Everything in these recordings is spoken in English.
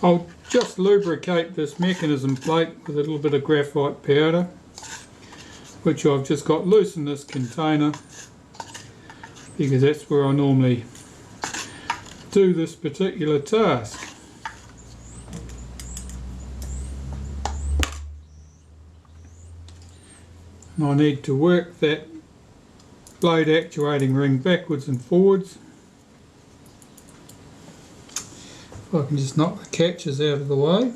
I'll just lubricate this mechanism plate with a little bit of graphite powder, which I've just got loose in this container because that's where I normally do this particular task. And I need to work that blade actuating ring backwards and forwards. If I can just knock the catches out of the way.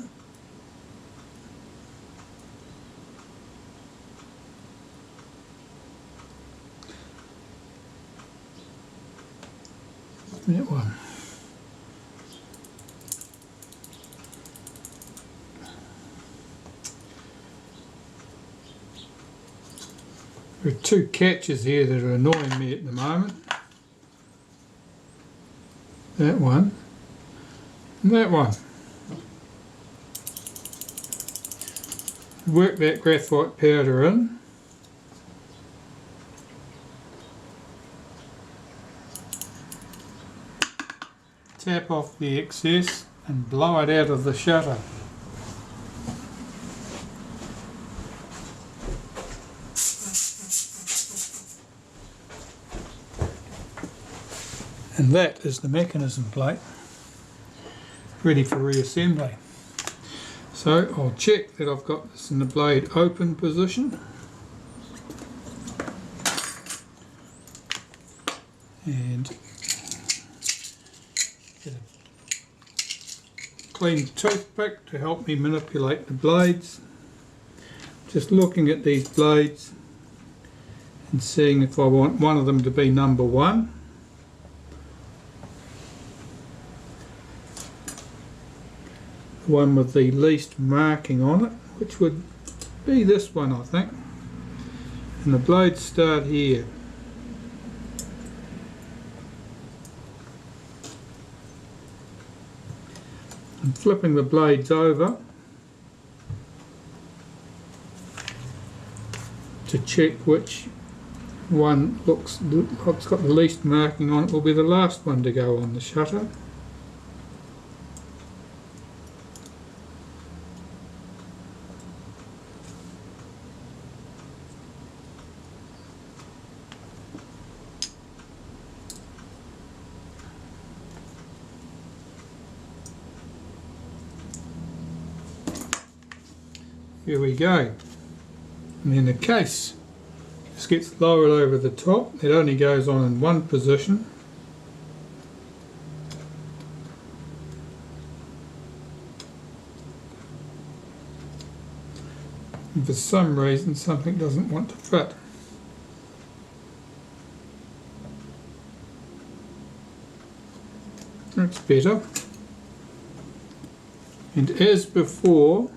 That one. There are two catches here that are annoying me at the moment. That one and that one. Work that graphite powder in. Tap off the excess and blow it out of the shutter. And that is the mechanism plate ready for reassembly. So I'll check that I've got this in the blade open position. And get a clean toothpick to help me manipulate the blades. Just looking at these blades and seeing if I want one of them to be number 1. The one with the least marking on it, which would be this one, I think. And the blades start here. I'm flipping the blades over to check which one looks like it's got the least marking on it will be the last one to go on the shutter. Here we go. And then the case just gets lowered over the top. It only goes on in one position. And for some reason something doesn't want to fit. That's better. And as before,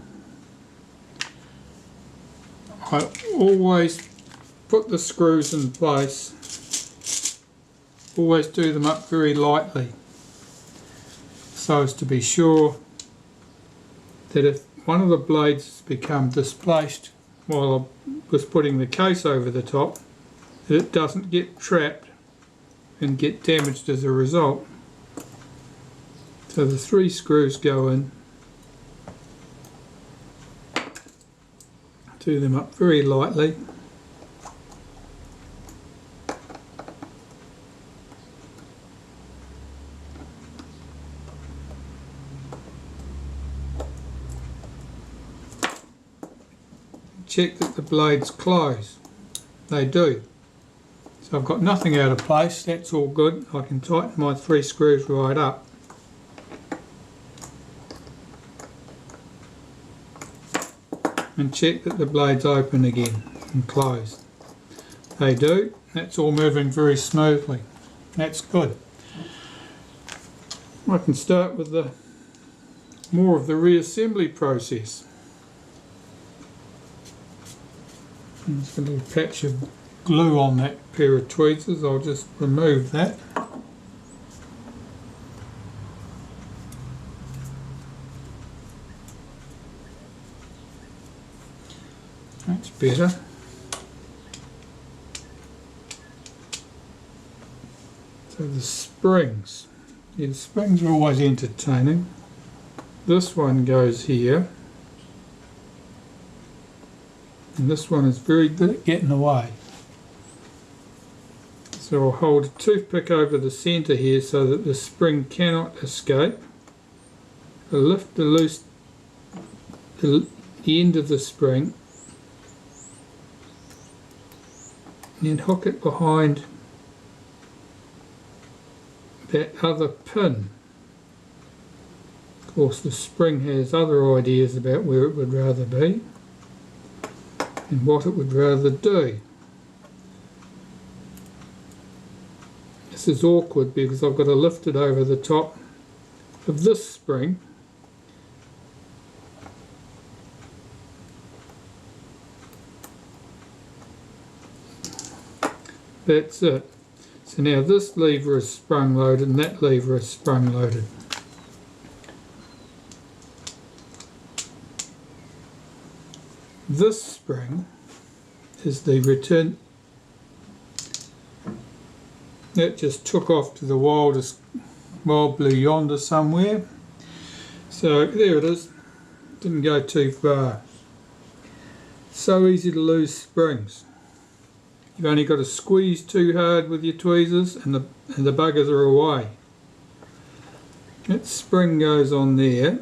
I always put the screws in place, always do them up very lightly so as to be sure that if one of the blades has become displaced while I was putting the case over the top, that it doesn't get trapped and get damaged as a result. So the 3 screws go in. Do them up very lightly. Check that the blades close. They do. So I've got nothing out of place, that's all good. I can tighten my 3 screws right up. And check that the blades open again and close. They do. That's all moving very smoothly. That's good. I can start with the more of the reassembly process. There's a little patch of glue on that pair of tweezers. I'll just remove that. That's better. So the springs. Yeah, the springs are always entertaining. This one goes here, and this one is very good at getting away. So I'll hold a toothpick over the centre here so that the spring cannot escape. I'll lift the end of the spring and hook it behind that other pin. Of course, the spring has other ideas about where it would rather be and what it would rather do. This is awkward because I've got to lift it over the top of this spring. That's it. So now this lever is sprung loaded and that lever is sprung loaded. This spring is the return. That just took off to the wild blue yonder somewhere. So there it is. Didn't go too far. So easy to lose springs. You've only got to squeeze too hard with your tweezers and the buggers are away. That spring goes on there.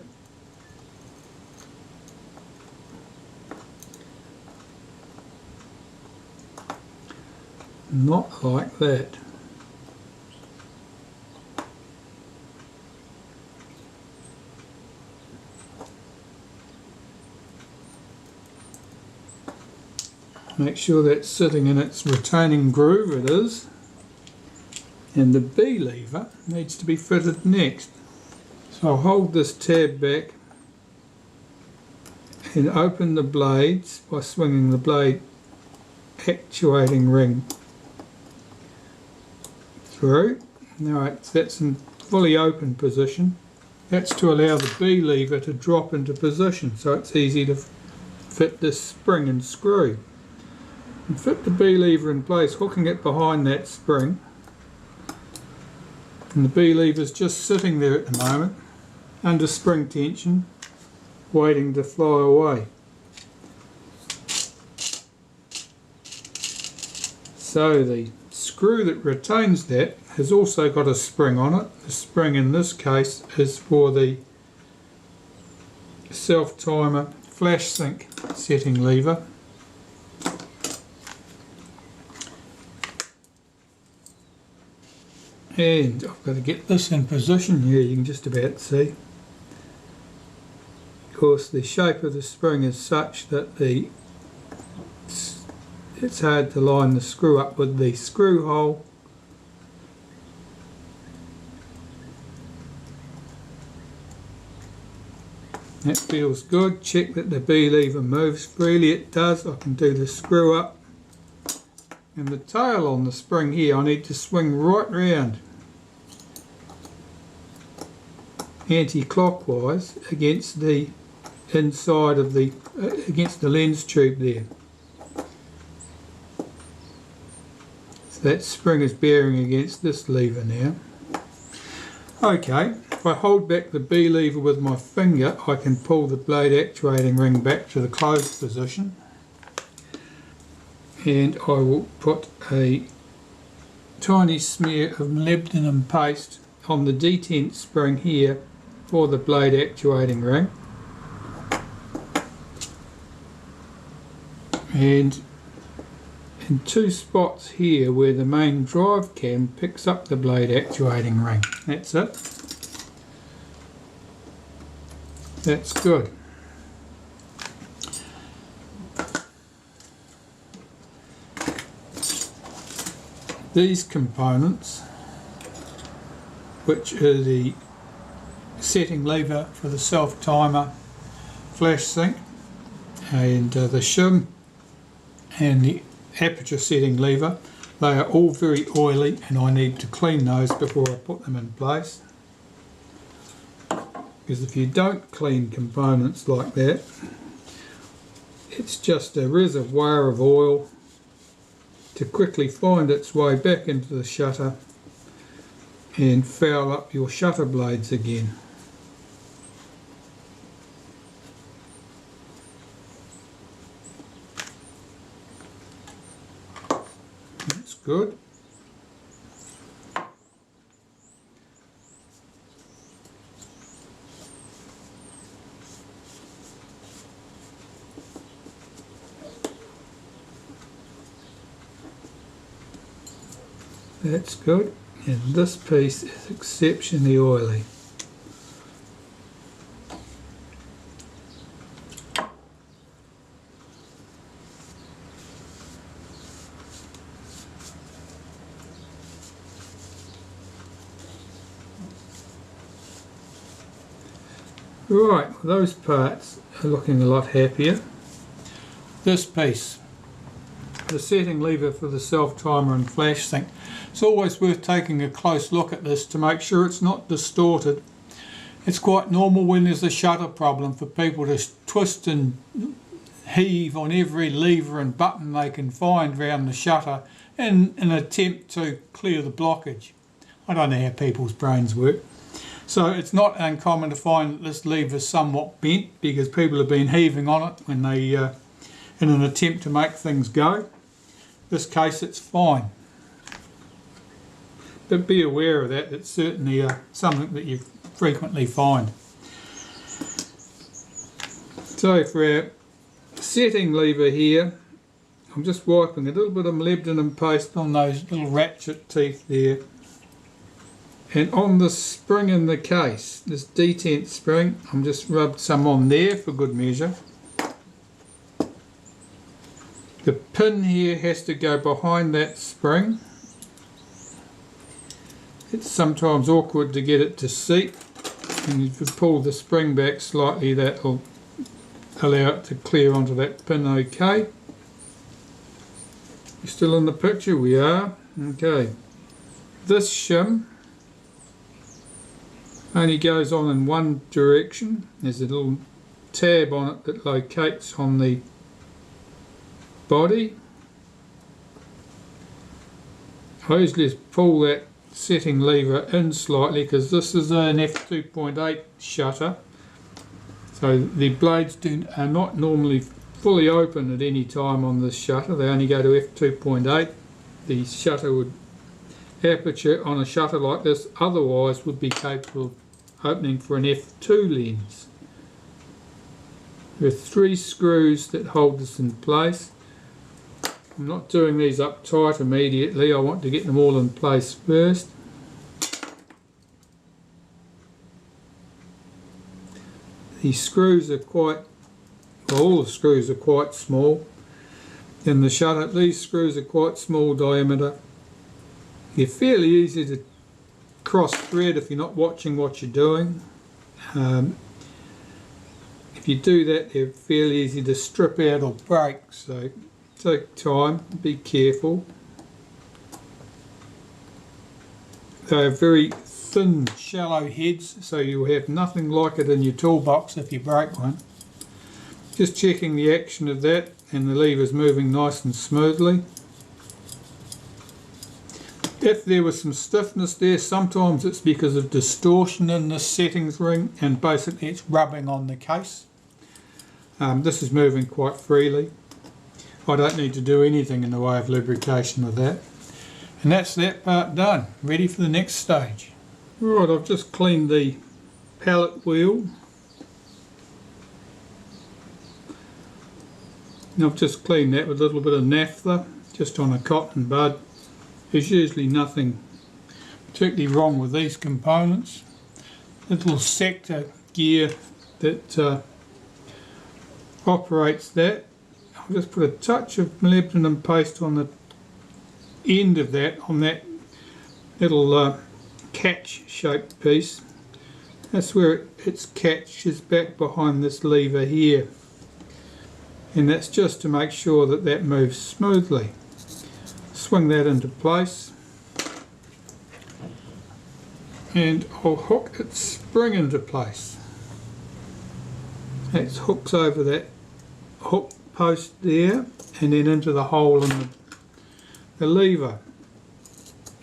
Not like that. Make sure that's sitting in its retaining groove, it is. And the B lever needs to be fitted next. So I'll hold this tab back and open the blades by swinging the blade actuating ring through. Now that's in fully open position. That's to allow the B lever to drop into position so it's easy to fit this spring and screw. And fit the B lever in place, hooking it behind that spring. And the B lever is just sitting there at the moment, under spring tension, waiting to fly away. So the screw that retains that has also got a spring on it. The spring in this case is for the self-timer flash sync setting lever. And I've got to get this in position here, you can just about see. Of course the shape of the spring is such that it's hard to line the screw up with the screw hole. That feels good. Check that the B lever moves freely. It does. I can do the screw up. And the tail on the spring here I need to swing right round anti-clockwise against the inside of the against the lens tube there. So that spring is bearing against this lever now. Okay, if I hold back the B lever with my finger I can pull the blade actuating ring back to the closed position. And I will put a tiny smear of molybdenum paste on the detent spring here for the blade actuating ring. And in two spots here where the main drive cam picks up the blade actuating ring. That's it. That's good. These components, which are the setting lever for the self-timer flash sync and the shim and the aperture setting lever, they are all very oily and I need to clean those before I put them in place. Because if you don't clean components like that, it's just a reservoir of oil to quickly find its way back into the shutter and foul up your shutter blades again. good. That's good, and this piece is exceptionally oily. Right, well, those parts are looking a lot happier. This piece, the setting lever for the self timer and flash sync. It's always worth taking a close look at this to make sure it's not distorted. It's quite normal when there's a shutter problem for people to twist and heave on every lever and button they can find around the shutter in an attempt to clear the blockage. I don't know how people's brains work. So it's not uncommon to find that this lever is somewhat bent because people have been heaving on it when they in an attempt to make things go. In this case it's fine. But be aware of that. It's certainly something that you frequently find. So for our setting lever here, I'm just wiping a little bit of molybdenum paste on those little ratchet teeth there. And on the spring in the case, this detent spring, I'm just rubbed some on there for good measure. The pin here has to go behind that spring. It's sometimes awkward to get it to seat, and if you pull the spring back slightly, that will allow it to clear onto that pin okay. You still in the picture? We are. Okay. This shim only goes on in one direction. There's a little tab on it that locates on the body. I usually just pull that setting lever in slightly because this is an f2.8 shutter, so the blades are not normally fully open at any time on this shutter. They only go to f2.8. The shutter aperture on a shutter like this otherwise would be capable of opening for an f2 lens. There are 3 screws that hold this in place. I'm not doing these up tight immediately. I want to get them all in place first. The screws are all the screws are quite small. In the shutter, these screws are quite small diameter. They're fairly easy to cross thread if you're not watching what you're doing. If you do that, they're fairly easy to strip out or break, so take time, be careful. They're very thin, shallow heads, so you'll have nothing like it in your toolbox if you break one. Just checking the action of that, and the lever's moving nice and smoothly. If there was some stiffness there, sometimes it's because of distortion in the settings ring, and basically it's rubbing on the case. This is moving quite freely. I don't need to do anything in the way of lubrication with that. And that's that part done, ready for the next stage. Right, I've just cleaned the pallet wheel. And I've just cleaned that with a little bit of naphtha, just on a cotton bud. There's usually nothing particularly wrong with these components. Little sector gear that operates that. I'll just put a touch of molybdenum paste on the end of that, on that little catch shaped piece. That's where its catch is back behind this lever here, and that's just to make sure that that moves smoothly. Swing that into place, and I'll hook its spring into place. It hooks over that hook post there and then into the hole in the lever,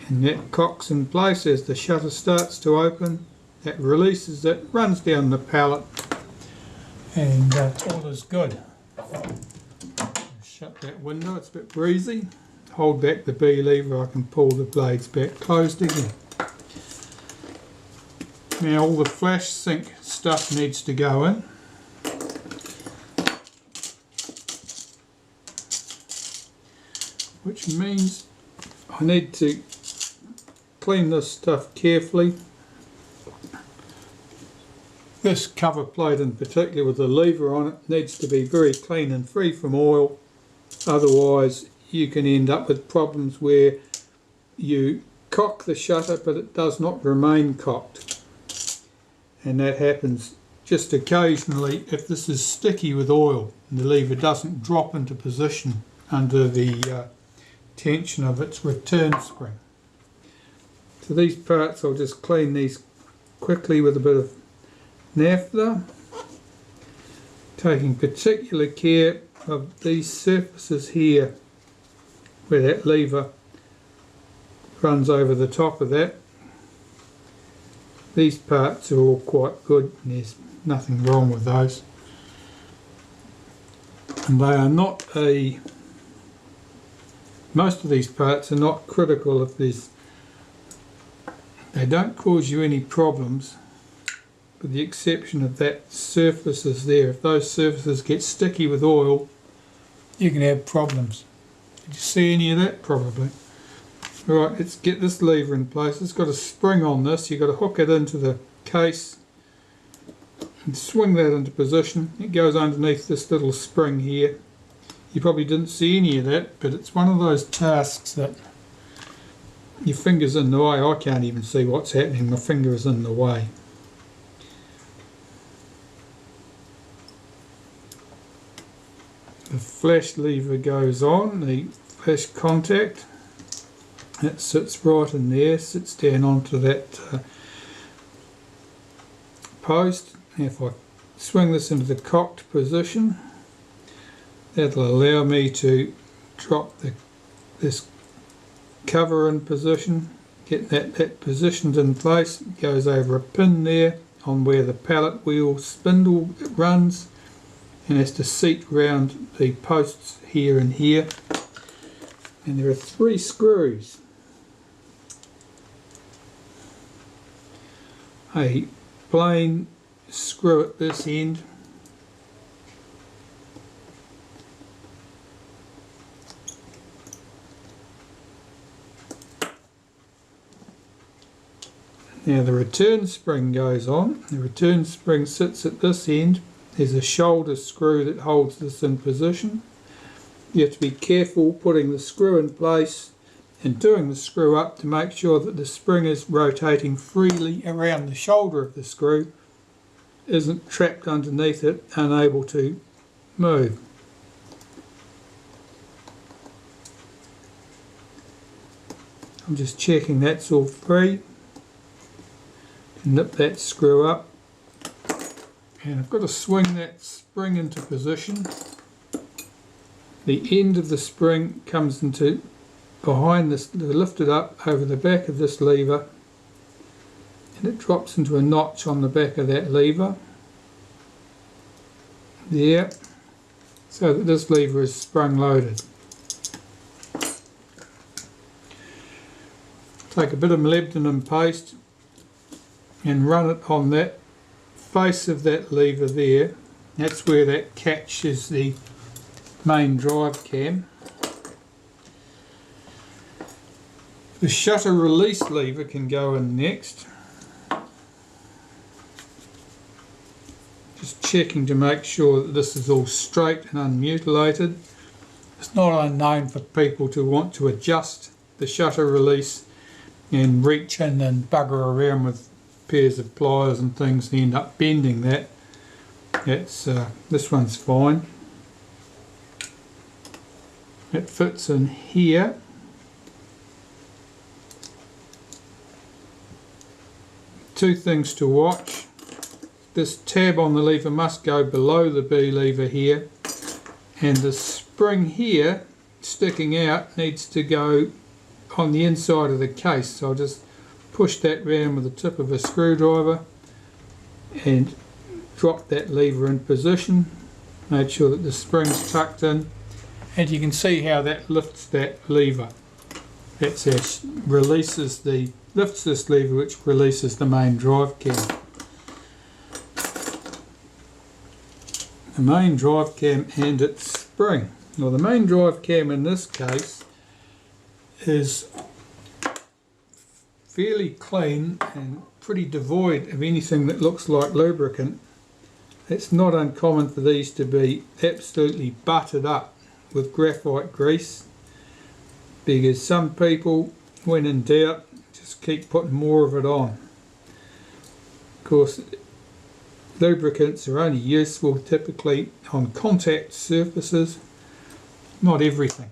and that cocks in place as the shutter starts to open. That releases it, runs down the pallet, and all is good. Shut that window, it's a bit breezy. hold back the B lever, I can pull the blades back closed again. Now all the flash sync stuff needs to go in. Which means I need to clean this stuff carefully. This cover plate in particular with the lever on it needs to be very clean and free from oil, otherwise you can end up with problems where you cock the shutter but it does not remain cocked, and that happens just occasionally if this is sticky with oil and the lever doesn't drop into position under the tension of its return spring. So these parts, I'll just clean these quickly with a bit of naphtha, taking particular care of these surfaces here where that lever runs over the top of that. These parts are all quite good and there's nothing wrong with those, and they are not most of these parts are not critical if they don't cause you any problems, with the exception of that surfaces there. If those surfaces get sticky with oil, you can have problems. Did you see any of that? Probably. Right, let's get this lever in place. It's got a spring on this. You've got to hook it into the case and swing that into position. It goes underneath this little spring here. You probably didn't see any of that, but it's one of those tasks that your finger's in the way. I can't even see what's happening. My finger is in the way. The flash lever goes on, the flash contact. It sits right in there, sits down onto that post. And if I swing this into the cocked position, that'll allow me to drop this cover in position, get that positioned in place. It goes over a pin there on where the pallet wheel spindle runs, and has to seat round the posts here and here. And there are 3 screws. A plain screw at this end, now the return spring goes on. The return spring sits at this end. There's a shoulder screw that holds this in position. You have to be careful putting the screw in place and doing the screw up to make sure that the spring is rotating freely around the shoulder of the screw, isn't trapped underneath it, unable to move. I'm just checking that's all free. Nip that screw up, and I've got to swing that spring into position. The end of the spring comes into behind this, lifted up over the back of this lever, and it drops into a notch on the back of that lever there, so that this lever is sprung loaded. Take a bit of molybdenum paste and run it on that face of that lever there. That's where that catch is, the main drive cam. The shutter release lever can go in next. Just checking to make sure that this is all straight and unmutilated. It's not unknown for people to want to adjust the shutter release and reach in and bugger around with pairs of pliers and things and end up bending that. This one's fine. It fits in here. Two things to watch. This tab on the lever must go below the B lever here, and the spring here sticking out needs to go on the inside of the case. So I'll just push that round with the tip of a screwdriver and drop that lever in position. Make sure that the spring's tucked in, and you can see how that lifts that lever. That's how lifts this lever, which releases the main drive cam. The main drive cam and its spring. Now the main drive cam in this case is fairly clean and pretty devoid of anything that looks like lubricant. It's not uncommon for these to be absolutely buttered up with graphite grease, because some people, when in doubt, just keep putting more of it on. Of course, lubricants are only useful typically on contact surfaces, not everything.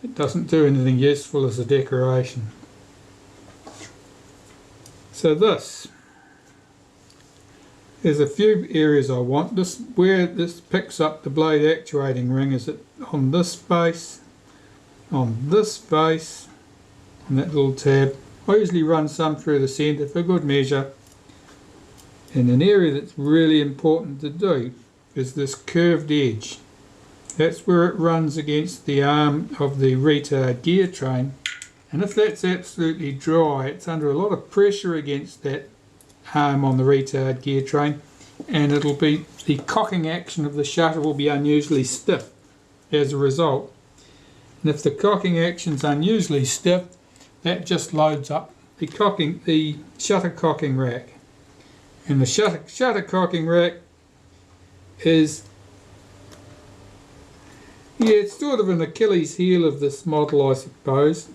It doesn't do anything useful as a decoration. So there's a few areas I want. Where this picks up the blade actuating ring is on this face, on this face, and that little tab. I usually run some through the centre for good measure. And an area that's really important to do is this curved edge. That's where it runs against the arm of the retard gear train, and if that's absolutely dry, it's under a lot of pressure against that arm on the retard gear train, and it'll be, the cocking action of the shutter will be unusually stiff as a result. And if the cocking action's unusually stiff, that just loads up the shutter cocking rack. And the shutter cocking rack is, yeah, it's sort of an Achilles heel of this model, I suppose.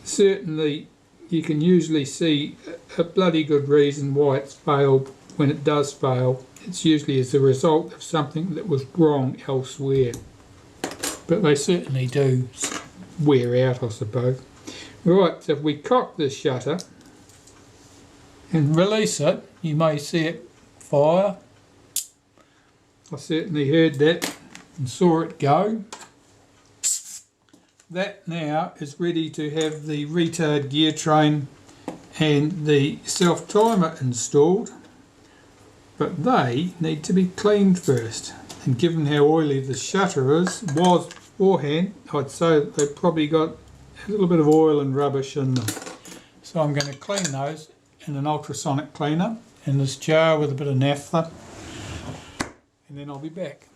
Certainly you can usually see a bloody good reason why it's failed when it does fail. It's usually as a result of something that was wrong elsewhere. But they certainly do wear out, I suppose. Right, so if we cock this shutter and release it, you may see it fire. I certainly heard that and saw it go. That now is ready to have the retard gear train and the self-timer installed, but they need to be cleaned first. And given how oily the shutter was beforehand, I'd say that they've probably got a little bit of oil and rubbish in them. So I'm going to clean those in an ultrasonic cleaner in this jar with a bit of naphtha, and then I'll be back.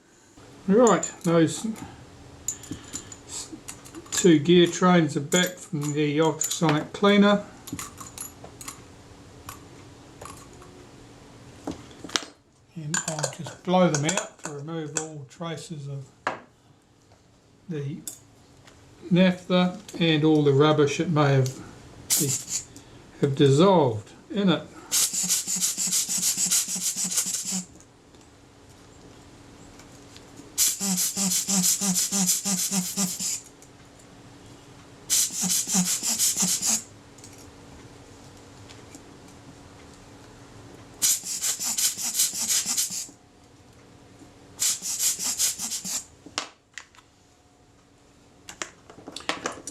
Right, those two gear trains are back from the ultrasonic cleaner. And I'll just blow them out to remove all traces of the naphtha and all the rubbish it may have dissolved in it.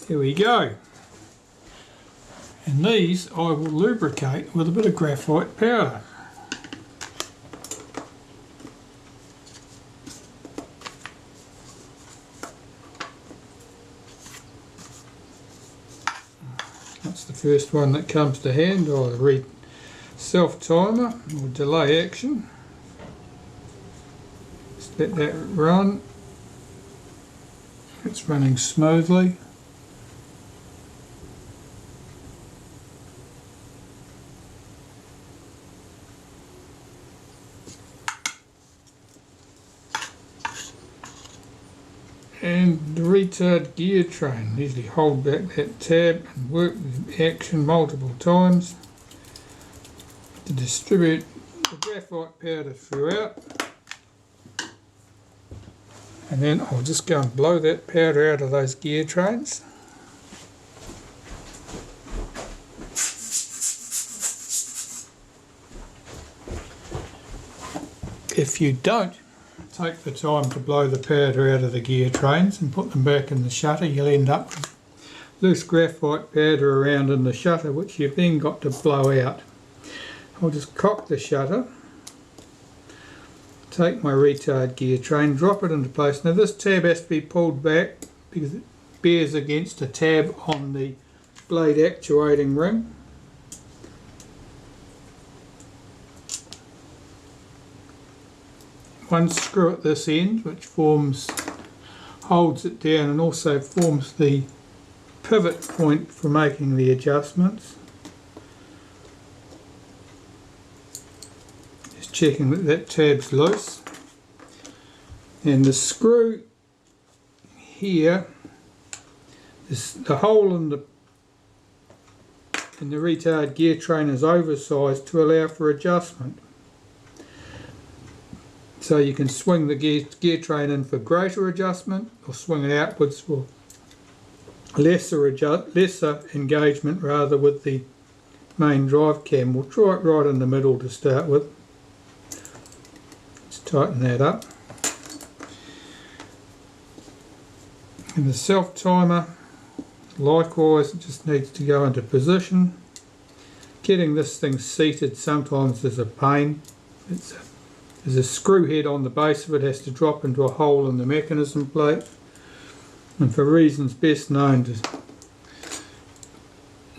Here we go. And these I will lubricate with a bit of graphite powder. That's the first one that comes to hand. I'll read self-timer or delay action. Just let that run. It's running smoothly. And the retard gear train, usually hold back that tab and work the action multiple times to distribute the graphite powder throughout. And then I'll just go and blow that powder out of those gear trains. If you don't take the time to blow the powder out of the gear trains and put them back in the shutter, you'll end up with loose graphite powder around in the shutter, which you've then got to blow out. I'll just cock the shutter, take my retard gear train, drop it into place. Now this tab has to be pulled back because it bears against a tab on the blade actuating ring. One screw at this end which holds it down and also forms the pivot point for making the adjustments. Just checking that that tab's loose. And the screw here, the hole in the retard gear train is oversized to allow for adjustment. So you can swing the gear train in for greater adjustment or swing it outwards for lesser engagement rather with the main drive cam. We'll try it right in the middle to start with. Let's tighten that up. And the self timer, likewise, it just needs to go into position. Getting this thing seated sometimes is a pain. There's a screw head on the base of it, has to drop into a hole in the mechanism plate. And for reasons best known to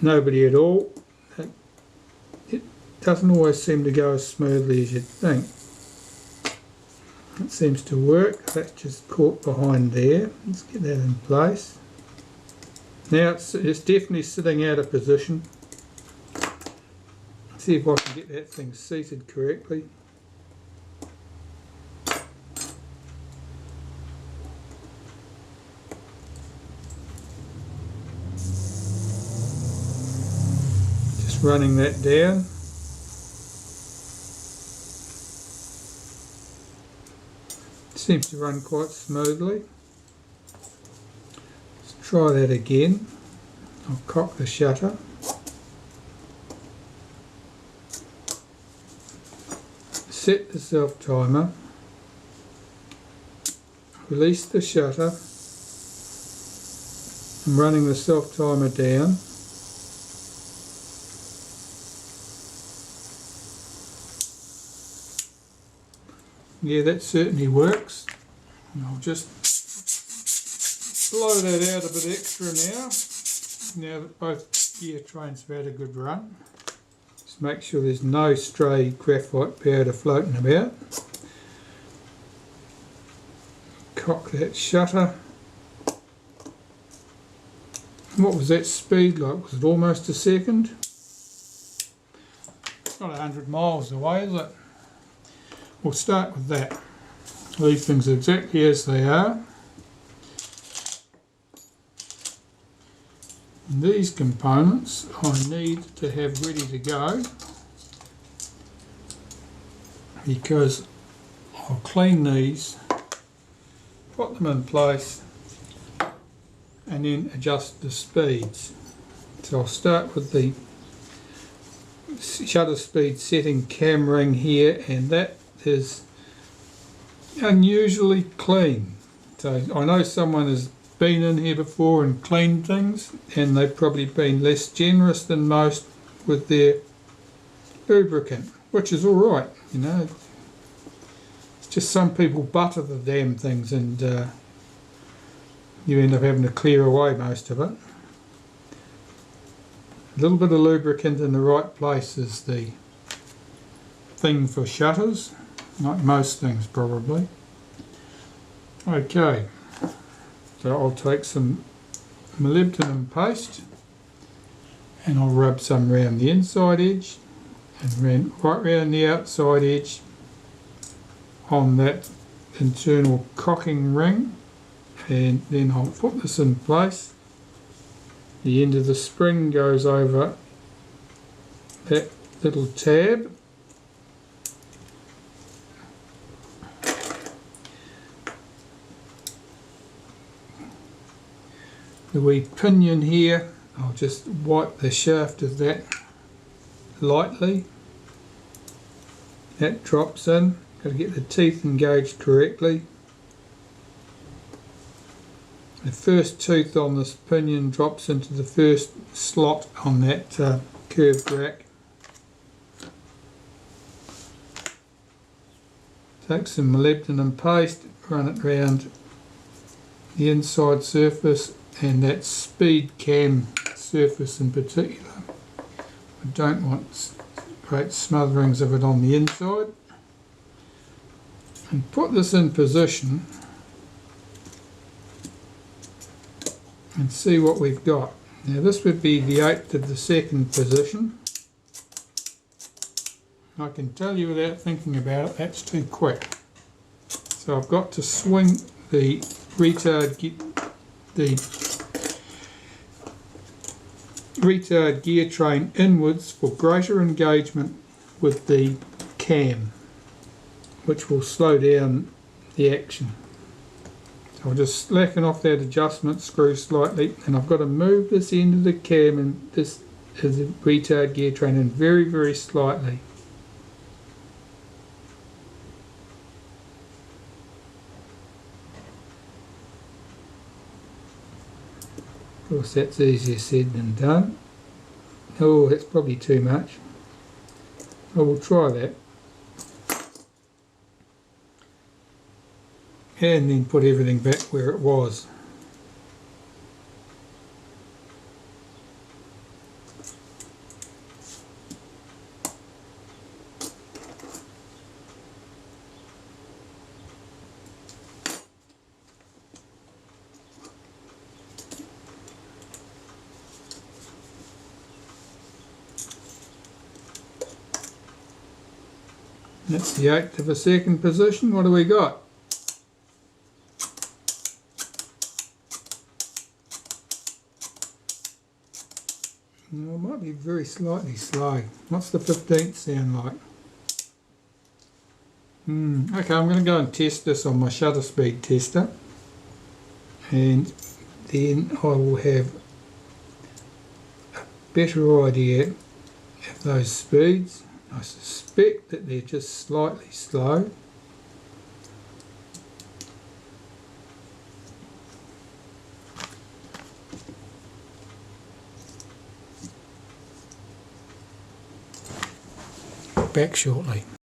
nobody at all, it doesn't always seem to go as smoothly as you'd think. It seems to work. That's just caught behind there. Let's get that in place. Now it's definitely sitting out of position. Let's see if I can get that thing seated correctly. Running that down. It seems to run quite smoothly. Let's try that again. I'll cock the shutter. Set the self timer. Release the shutter. I'm running the self timer down. Yeah, that certainly works. And I'll just blow that out a bit extra now that both gear trains have had a good run. Just make sure there's no stray graphite powder floating about. Cock that shutter. What was that speed like? Was it almost a second? It's not 100 miles away, is it? We'll start with that. Leave things exactly as they are. And these components I need to have ready to go because I'll clean these, put them in place and then adjust the speeds. So I'll start with the shutter speed setting cam ring here, and that is unusually clean. So I know someone has been in here before and cleaned things, and they've probably been less generous than most with their lubricant, which is all right, you know. It's just some people butter the damn things and you end up having to clear away most of it. A little bit of lubricant in the right place is the thing for shutters. Like most things probably. Okay, so I'll take some molybdenum paste and I'll rub some around the inside edge and right round the outside edge on that internal cocking ring, and then I'll put this in place. The end of the spring goes over that little tab. The wee pinion here, I'll just wipe the shaft of that lightly. That drops in. Got to get the teeth engaged correctly. The first tooth on this pinion drops into the first slot on that curved rack. Take some molybdenum paste, run it around the inside surface and that speed cam surface in particular. I don't want great smotherings of it on the inside. And put this in position and see what we've got. Now this would be the 1/8 of the second position. I can tell you without thinking about it, that's too quick. So I've got to swing the retard gear train inwards for greater engagement with the cam, which will slow down the action. So I'll just slacken off that adjustment screw slightly, and I've got to move this end of the cam and this is the retard gear train in very, very slightly. Of course that's easier said than done. Oh, that's probably too much. I will try that. And then put everything back where it was. That's the 1/8 of a second position. What do we got? Well, it might be very slightly slow. What's the 15th sound like? Okay, I'm going to go and test this on my shutter speed tester, and then I will have a better idea of those speeds. I suspect that they're just slightly slow. Back shortly.